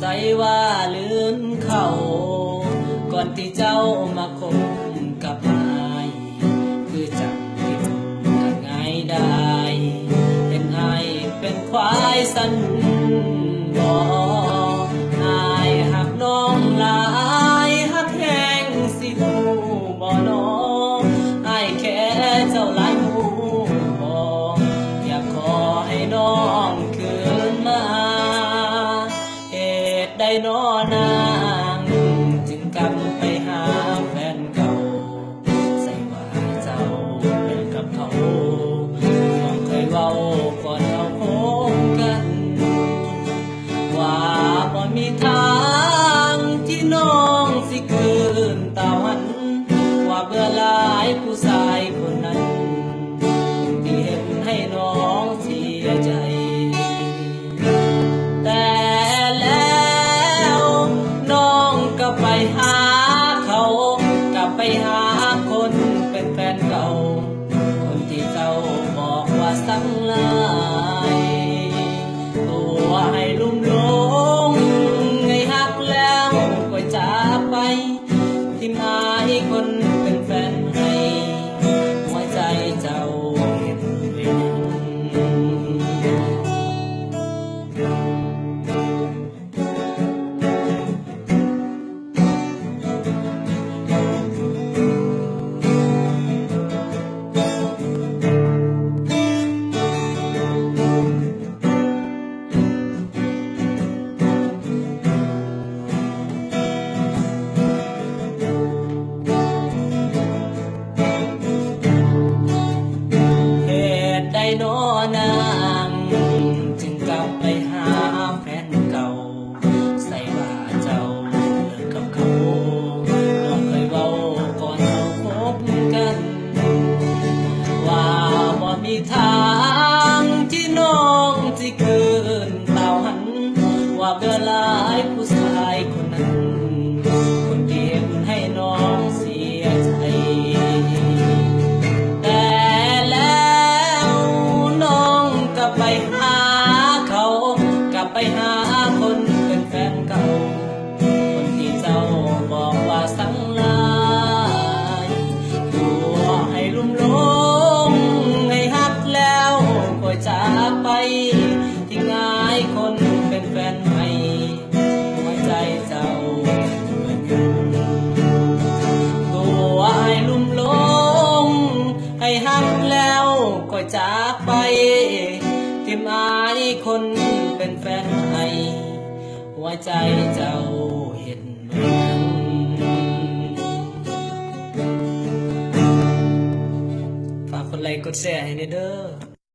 ใส่ว่าลืมเขาก่อนที่เจ้ามาคบกับอายคือจังทิมกันง่ายได้เห็นอายเป็นควายสันบ่อายหักน้องหลายหักแห้งสิหูบ่น้องอายแค่เจ้าหลายหูบ่อยากขอให้น้องคืนมาเหตุใดน้อนางจึงกลับไปหาแฟนเก่าใส่ว่าเจ้าเลิกกับเขาน้องเคยเว้าก่อนเราคบกันว่าบ่มีทางที่น้องสิคืนตาวันว่าเบื่อหลายผู้ชายคนนั้นที่เห็นให้น้องเสียใจแต่แล้วน้องก็ไปหาเขากลับไปหาคนเป็นแฟนเก่าคนที่เจ้าบอกว่าสังหลายตัวให้ลุ่มหลงไงหักแล้วก็จากไปที่มาให้คนเป็นแฟนให้หัวใจเจ้าเห็นเป็นน้อนางจึงกลับไปหาแฟนเก่าใส่ว่าเจ้าเลิกกับเขาน้องเคยเว้าก่อนเราคบกันว่าบ่มีทางที่น้องสิคืนเต่าหันว่าเบื่อหลายผู้ชายคนนั้นคนเดียวให้น้องเสียใจไปหาเขากลับไปหาคนเป็นแฟนเก่าคนที่เจ้าบอกว่าสังหลายตัวให้ลุ่มหลงให้หักแล้วก็จากไปที่ง่ายคนเป็นแฟนใหม่หัวใจเจ้าเหมือนตัวให้ลุ่มหลงให้หักแล้วก็จากไปที่หมายคนเป็นแฟนให้หัวใจเจ้าเห็นเหมือนฝากกดไลค์กดแชร์ให้เด้อ